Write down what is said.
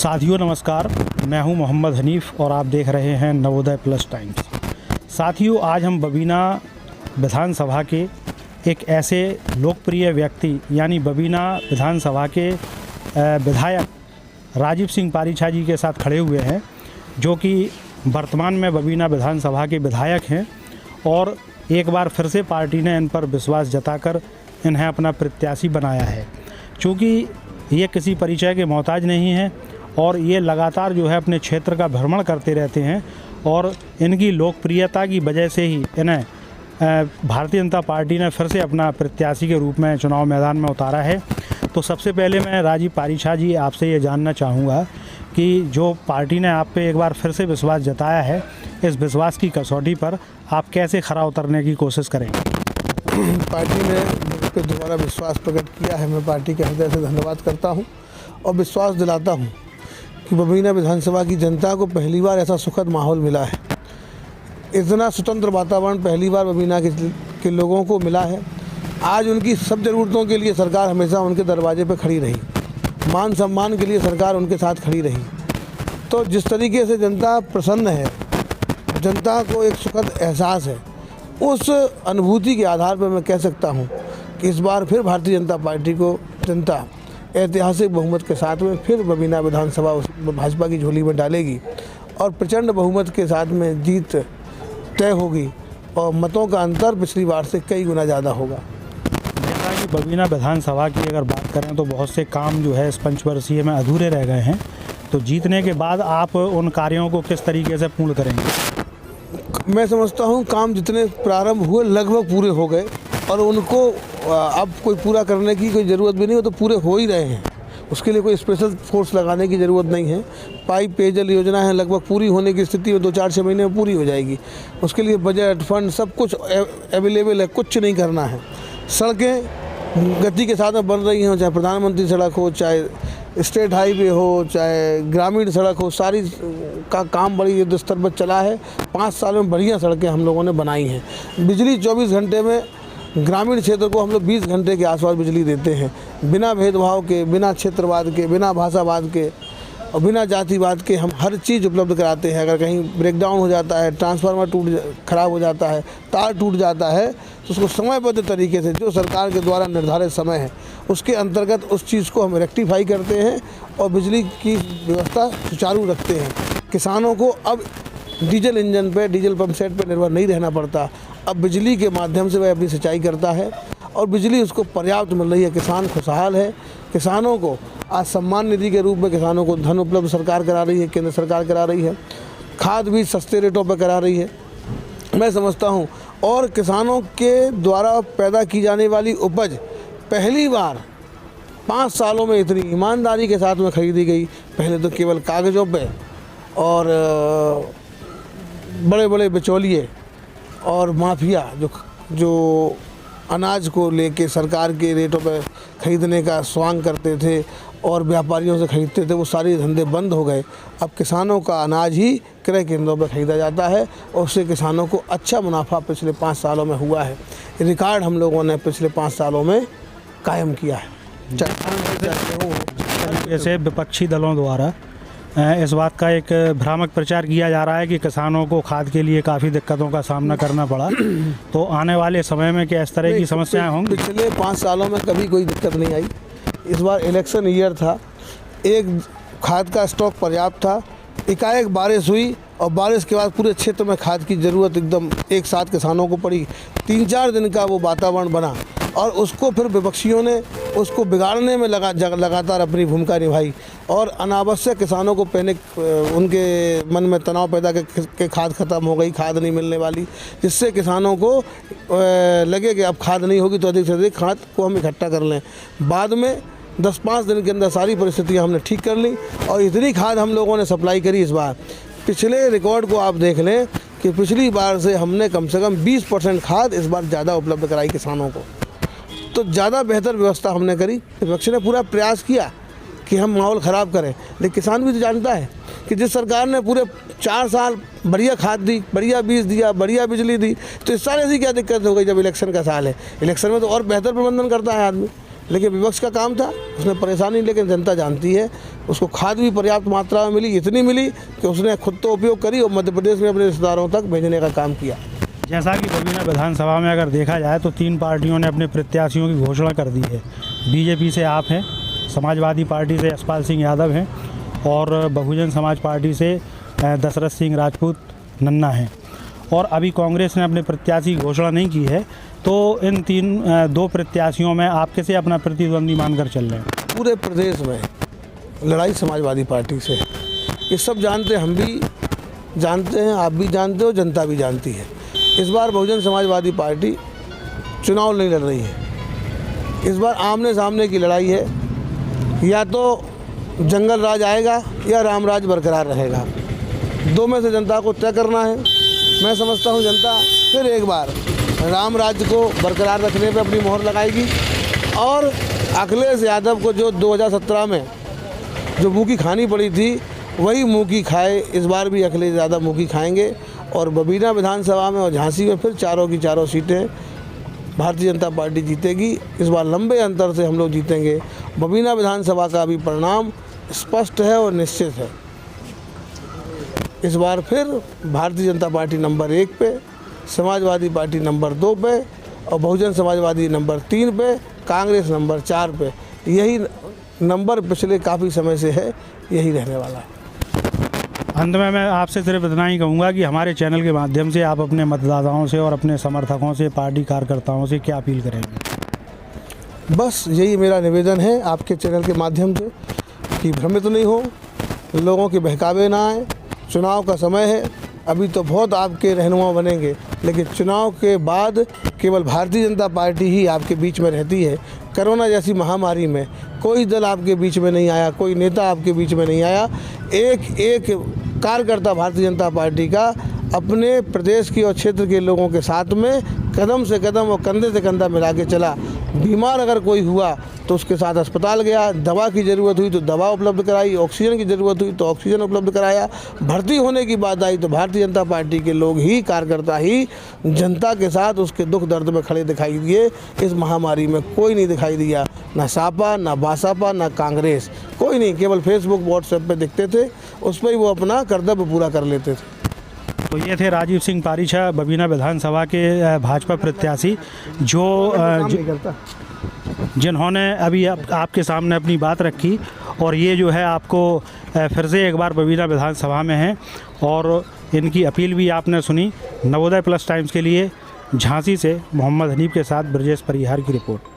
साथियों नमस्कार, मैं हूं मोहम्मद हनीफ़ और आप देख रहे हैं नवोदय प्लस टाइम्स। साथियों, आज हम बबीना विधानसभा के एक ऐसे लोकप्रिय व्यक्ति यानी बबीना विधानसभा के विधायक राजीव सिंह पारीछा जी के साथ खड़े हुए हैं, जो कि वर्तमान में बबीना विधानसभा के विधायक हैं और एक बार फिर से पार्टी ने इन पर विश्वास जताकर इन्हें अपना प्रत्याशी बनाया है। चूँकि ये किसी परिचय के मोहताज नहीं हैं और ये लगातार जो है अपने क्षेत्र का भ्रमण करते रहते हैं और इनकी लोकप्रियता की वजह से ही इन्हें भारतीय जनता पार्टी ने फिर से अपना प्रत्याशी के रूप में चुनाव मैदान में उतारा है। तो सबसे पहले मैं राजीव पारीछा जी आपसे ये जानना चाहूँगा कि जो पार्टी ने आप पे एक बार फिर से विश्वास जताया है, इस विश्वास की कसौटी पर आप कैसे खरा उतरने की कोशिश करेंगे? पार्टी ने मुझ पर दोबारा विश्वास प्रकट किया है। मैं पार्टी के हृदय से धन्यवाद करता हूं और विश्वास दिलाता हूं कि बबीना विधानसभा की जनता को पहली बार ऐसा सुखद माहौल मिला है। इतना स्वतंत्र वातावरण पहली बार बबीना के लोगों को मिला है। आज उनकी सब ज़रूरतों के लिए सरकार हमेशा उनके दरवाजे पर खड़ी रही, मान सम्मान के लिए सरकार उनके साथ खड़ी रही। तो जिस तरीके से जनता प्रसन्न है, जनता को एक सुखद एहसास है, उस अनुभूति के आधार पर मैं कह सकता हूं कि इस बार फिर भारतीय जनता पार्टी को जनता ऐतिहासिक बहुमत के साथ में फिर बबीना विधानसभा भाजपा की झोली में डालेगी और प्रचंड बहुमत के साथ में जीत तय होगी और मतों का अंतर पिछली बार से कई गुना ज़्यादा होगा। जैसा कि बबीना विधानसभा की अगर बात करें तो बहुत से काम जो है इस पंचवर्षीय में अधूरे रह गए हैं, तो जीतने के बाद आप उन कार्यों को किस तरीके से पूर्ण करेंगे? मैं समझता हूं काम जितने प्रारंभ हुए लगभग पूरे हो गए और उनको अब कोई पूरा करने की कोई ज़रूरत भी नहीं हो, तो पूरे हो ही रहे हैं। उसके लिए कोई स्पेशल फोर्स लगाने की ज़रूरत नहीं है। पाइप पेयजल योजना है लगभग पूरी होने की स्थिति में 2-4-6 महीने में पूरी हो जाएगी। उसके लिए बजट फंड सब कुछ अवेलेबल है, कुछ नहीं करना है। सड़कें गति के साथ में बन रही हैं, चाहे प्रधानमंत्री सड़क हो, चाहे स्टेट हाईवे हो, चाहे ग्रामीण सड़क हो, सारी का काम बड़ी युद्ध स्तर पर चला है। 5 साल में बढ़िया सड़कें हम लोगों ने बनाई हैं। बिजली 24 घंटे में ग्रामीण क्षेत्र को हम लोग 20 घंटे के आसपास बिजली देते हैं, बिना भेदभाव के, बिना क्षेत्रवाद के, बिना भाषावाद के और बिना जातिवाद के हम हर चीज़ उपलब्ध कराते हैं। अगर कहीं ब्रेकडाउन हो जाता है, ट्रांसफार्मर खराब हो जाता है, तार टूट जाता है, तो उसको समयबद्ध तरीके से जो सरकार के द्वारा निर्धारित समय है उसके अंतर्गत उस चीज़ को हम रेक्टिफाई करते हैं और बिजली की व्यवस्था सुचारू रखते हैं। किसानों को अब डीजल इंजन पे, डीजल पंप सेट पे निर्भर नहीं रहना पड़ता। अब बिजली के माध्यम से वह अपनी सिंचाई करता है और बिजली उसको पर्याप्त मिल रही है। किसान खुशहाल है। किसानों को आज सम्मान निधि के रूप में किसानों को धन उपलब्ध सरकार करा रही है, केंद्र सरकार करा रही है। खाद भी सस्ते रेटों पर करा रही है, मैं समझता हूँ। और किसानों के द्वारा पैदा की जाने वाली उपज पहली बार 5 सालों में इतनी ईमानदारी के साथ में खरीदी गई। पहले तो केवल कागज़ों पे और बड़े बड़े बिचौलिए और माफिया जो अनाज को लेके सरकार के रेटों पर ख़रीदने का स्वांग करते थे और व्यापारियों से ख़रीदते थे, वो सारे धंधे बंद हो गए। अब किसानों का अनाज ही क्रय केंद्रों पर ख़रीदा जाता है और उससे किसानों को अच्छा मुनाफा पिछले 5 सालों में हुआ है। रिकॉर्ड हम लोगों ने पिछले 5 सालों में कायम किया है। जैसे विपक्षी दलों द्वारा इस बात का एक भ्रामक प्रचार किया जा रहा है कि किसानों को खाद के लिए काफ़ी दिक्कतों का सामना करना पड़ा, तो आने वाले समय में क्या इस तरह की समस्याएं होंगी? पिछले 5 सालों में कभी कोई दिक्कत नहीं आई। इस बार इलेक्शन ईयर था, एक खाद का स्टॉक पर्याप्त था, एकाएक बारिश हुई और बारिश के बाद पूरे क्षेत्र में खाद की ज़रूरत एकदम एक साथ किसानों को पड़ी। 3-4 दिन का वो वातावरण बना और उसको फिर विपक्षियों ने उसको बिगाड़ने में लगातार अपनी भूमिका निभाई और अनावश्यक किसानों को पैनिक, उनके मन में तनाव पैदा के खाद ख़त्म हो गई, खाद नहीं मिलने वाली, जिससे किसानों को लगे कि अब खाद नहीं होगी तो अधिक से अधिक खाद को हम इकट्ठा कर लें। बाद में 10-5 दिन के अंदर सारी परिस्थितियाँ हमने ठीक कर ली और इतनी खाद हम लोगों ने सप्लाई करी इस बार। पिछले रिकॉर्ड को आप देख लें कि पिछली बार से हमने कम से कम 20% खाद इस बार ज़्यादा उपलब्ध कराई किसानों को। तो ज़्यादा बेहतर व्यवस्था हमने करी। विपक्ष ने पूरा प्रयास किया कि हम माहौल ख़राब करें, लेकिन किसान भी तो जानता है कि जिस सरकार ने पूरे 4 साल बढ़िया खाद दी, बढ़िया बीज दिया, बढ़िया बिजली दी, तो इस साल ऐसी क्या दिक्कत हो गई जब इलेक्शन का साल है? इलेक्शन में तो और बेहतर प्रबंधन करता है आदमी। लेकिन विपक्ष का काम था, उसने परेशानी, लेकिन जनता जानती है उसको खाद भी पर्याप्त मात्रा में मिली, इतनी मिली कि उसने खुद तो उपयोग करी और मध्य प्रदेश में अपने रिश्तेदारों तक भेजने का काम किया। जैसा कि बबीना विधानसभा में अगर देखा जाए तो 3 पार्टियों ने अपने प्रत्याशियों की घोषणा कर दी है। बीजेपी से आप हैं, समाजवादी पार्टी से यशपाल सिंह यादव हैं और बहुजन समाज पार्टी से दशरथ सिंह राजपूत नन्ना हैं, और अभी कांग्रेस ने अपने प्रत्याशी की घोषणा नहीं की है। तो इन 2 प्रत्याशियों में आप किसे अपना प्रतिद्वंदी मानकर चल रहे हैं? पूरे प्रदेश में लड़ाई समाजवादी पार्टी से, ये सब जानते हैं, हम भी जानते हैं, आप भी जानते हो, जनता भी जानती है। इस बार बहुजन समाजवादी पार्टी चुनाव नहीं लड़ रही है, इस बार आमने सामने की लड़ाई है। या तो जंगल राज आएगा या राम राज बरकरार रहेगा, 2 में से जनता को तय करना है। मैं समझता हूँ जनता फिर एक बार राम राज्य को बरकरार रखने पर अपनी मोहर लगाएगी और अखिलेश यादव को जो 2017 में जो मुँह की खानी पड़ी थी वही मुँह की खाए, इस बार भी अखिलेश यादव मुँह की खाएंगे और बबीना विधानसभा में और झांसी में फिर चारों की चारों सीटें भारतीय जनता पार्टी जीतेगी। इस बार लंबे अंतर से हम लोग जीतेंगे। बबीना विधानसभा का भी परिणाम स्पष्ट है और निश्चित है। इस बार फिर भारतीय जनता पार्टी नंबर 1 पे, समाजवादी पार्टी नंबर 2 पे और बहुजन समाजवादी नंबर 3 पे, कांग्रेस नंबर 4 पे। यही नंबर पिछले काफ़ी समय से है, यही रहने वाला है। अंत में मैं आपसे सिर्फ इतना ही कहूँगा कि हमारे चैनल के माध्यम से आप अपने मतदाताओं से और अपने समर्थकों से, पार्टी कार्यकर्ताओं से क्या अपील करेंगे? बस यही मेरा निवेदन है आपके चैनल के माध्यम से कि भ्रमित नहीं हो, लोगों के बहकावे ना आए। चुनाव का समय है, अभी तो बहुत आपके रहनुमा बनेंगे, लेकिन चुनाव के बाद केवल भारतीय जनता पार्टी ही आपके बीच में रहती है। कोरोना जैसी महामारी में कोई दल आपके बीच में नहीं आया, कोई नेता आपके बीच में नहीं आया। एक कार्यकर्ता भारतीय जनता पार्टी का अपने प्रदेश की और क्षेत्र के लोगों के साथ में कदम से कदम और कंधे से कंधा मिला के चला। बीमार अगर कोई हुआ तो उसके साथ अस्पताल गया, दवा की ज़रूरत हुई तो दवा उपलब्ध कराई, ऑक्सीजन की ज़रूरत हुई तो ऑक्सीजन उपलब्ध कराया, भर्ती होने की बात आई तो भारतीय जनता पार्टी के लोग ही, कार्यकर्ता ही जनता के साथ उसके दुख दर्द में खड़े दिखाई दिए। इस महामारी में कोई नहीं दिखाई दिया, ना सापा, ना बासापा, ना कांग्रेस, कोई नहीं। केवल फेसबुक व्हाट्सएप पे दिखते थे, उस पर ही वो अपना कर्तव्य पूरा कर लेते थे। तो ये थे राजीव सिंह पारीछा, बबीना विधानसभा के भाजपा प्रत्याशी, जिन्होंने अभी आपके सामने अपनी बात रखी। और ये जो है आपको फिर से एक बार बबीना विधानसभा में है और इनकी अपील भी आपने सुनी। नवोदय प्लस टाइम्स के लिए झांसी से मोहम्मद हनीफ के साथ ब्रजेश परिहार की रिपोर्ट।